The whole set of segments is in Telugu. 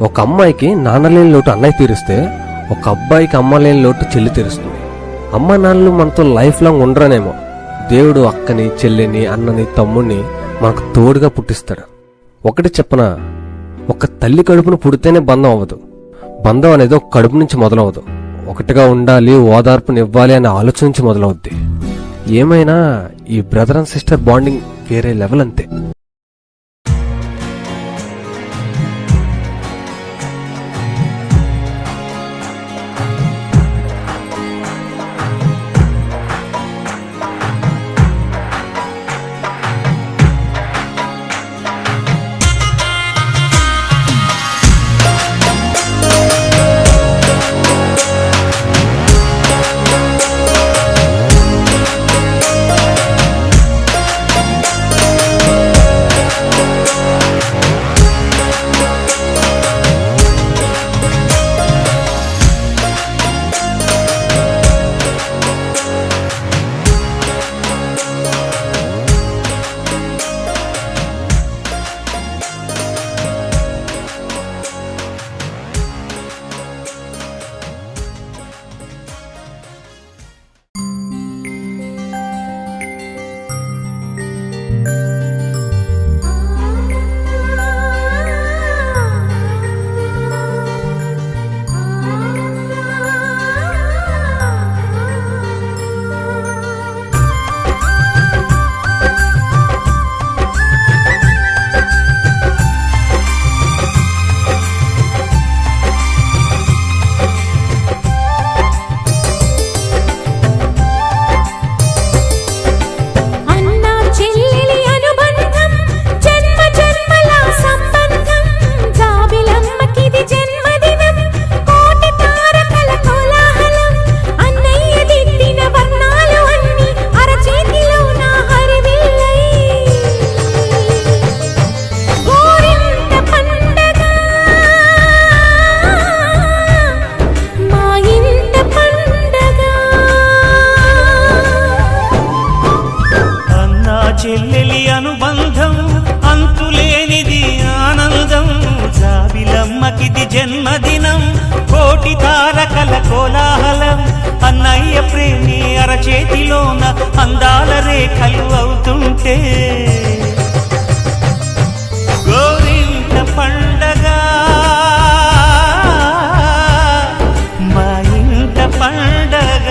ఒక అమ్మాయికి నాన్నలేని లోటు అన్నయ్య తీరుస్తే, ఒక అబ్బాయికి అమ్మ లేని లోటు చెల్లి తీరుస్తుంది. అమ్మ నాన్నలు మనతో లైఫ్ లాంగ్ ఉండరనేమో. దేవుడు అక్కని, చెల్లిని, అన్నని, తమ్ముడిని మనకు తోడుగా పుట్టిస్తాడు. ఒకటి చెప్పనా, ఒక తల్లి కడుపును పుడితేనే బంధం అవ్వదు. బంధం అనేది ఒక కడుపు నుంచి మొదలవదు. ఒకటిగా ఉండాలి, ఓదార్పునివ్వాలి అనే ఆలోచన నుంచి మొదలవుద్ది. ఏమైనా ఈ బ్రదర్ అండ్ సిస్టర్ బాండింగ్ వేరే లెవెల్ అంతే. చెల్లెలి అనుబంధం అంతులేనిది ఆనందం. జాబిలమ్మకిది జన్మదినం, కోటి తారకల కోలాహలం. అన్నయ్య ప్రేమి అరచేతిలోన అందాల రేఖలు అవుతుంటే గోరింట పండగ మా ఇంట పండగ.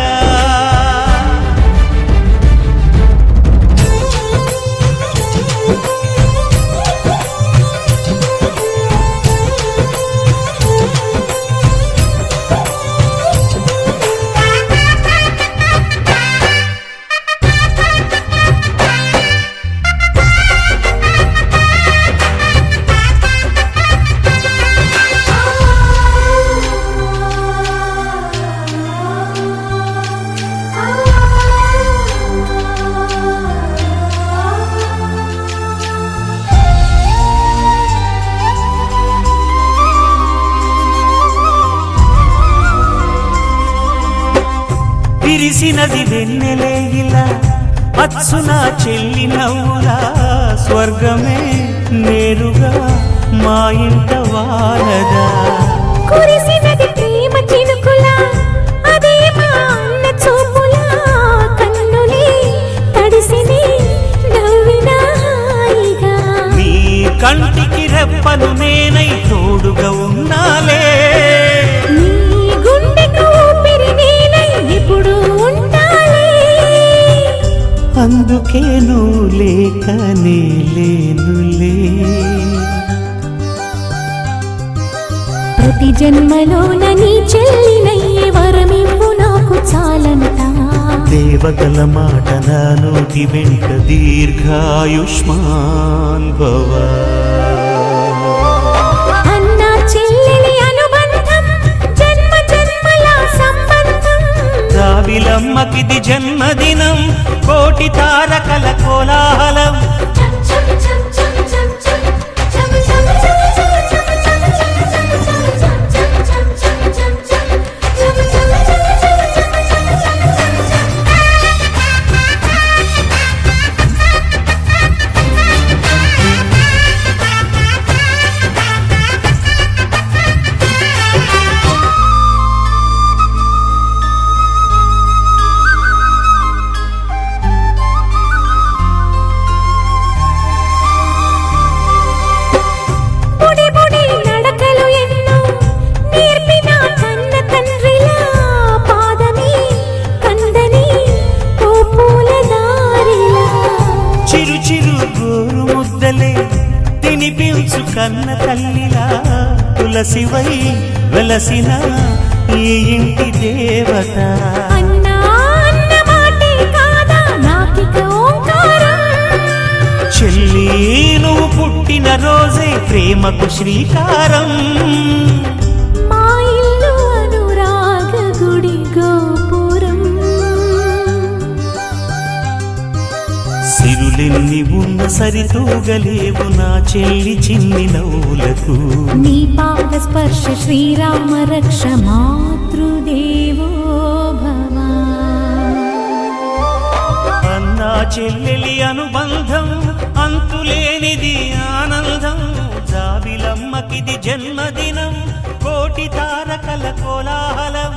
విరిసినది వెన్నెలే ఇలా, అచ్చున చెల్లి నవ్వులా. స్వర్గమే నేరుగా మా ఇంట వారదా. కురిసినది ప్రేమ చినుకులా, అదే మా అన్న చూపులా. కన్నులే తడిసిని నవ్వినా హాయిగా. నీ కంటికి రెప్పలు నేనై తోడుగా ఉన్నాలే. నీ గుండెకు ఊపిరి నేనై ఎప్పుడు ఉంటాలే. అందుకే నువ్వు లేకనే లేనులే. ప్రతి జన్మలోన నీ చెల్లినయ్యే వరమివ్వు నాకు చాలంట. దేవతల మాట నా నోటి వెంట దీర్ఘాయుష్మాన్ భవ. అన్న చెల్లెలి అనుబంధం జన్మ జన్మల సంబంధం. జాబిలమ్మకిది జన్మదినం, కోటి తారకల కోలాహలం. తులసివై వెలసిన ఈ ఇంటి దేవత. అన్నా అన్న మాటే కాదా నాకిక ఓంకారం. చెల్లి నువ్వు పుట్టిన రోజే ప్రేమకు శ్రీకారం. మా ఇల్లు అనురాగ గుడి గోపురం. సిరులెన్ని ఉన్న సరితూగలేవు నా చెల్లి చిన్ని నవ్వులకు. నీ పాద స్పర్శ శ్రీరామ రక్ష మాతృదేవో భవ. అన్నా చెల్లెలి అనుబంధం అంతులేనిది ఆనందం. జాబిలమ్మకిది జన్మదినం, కోటి తారకల కోలాహలం.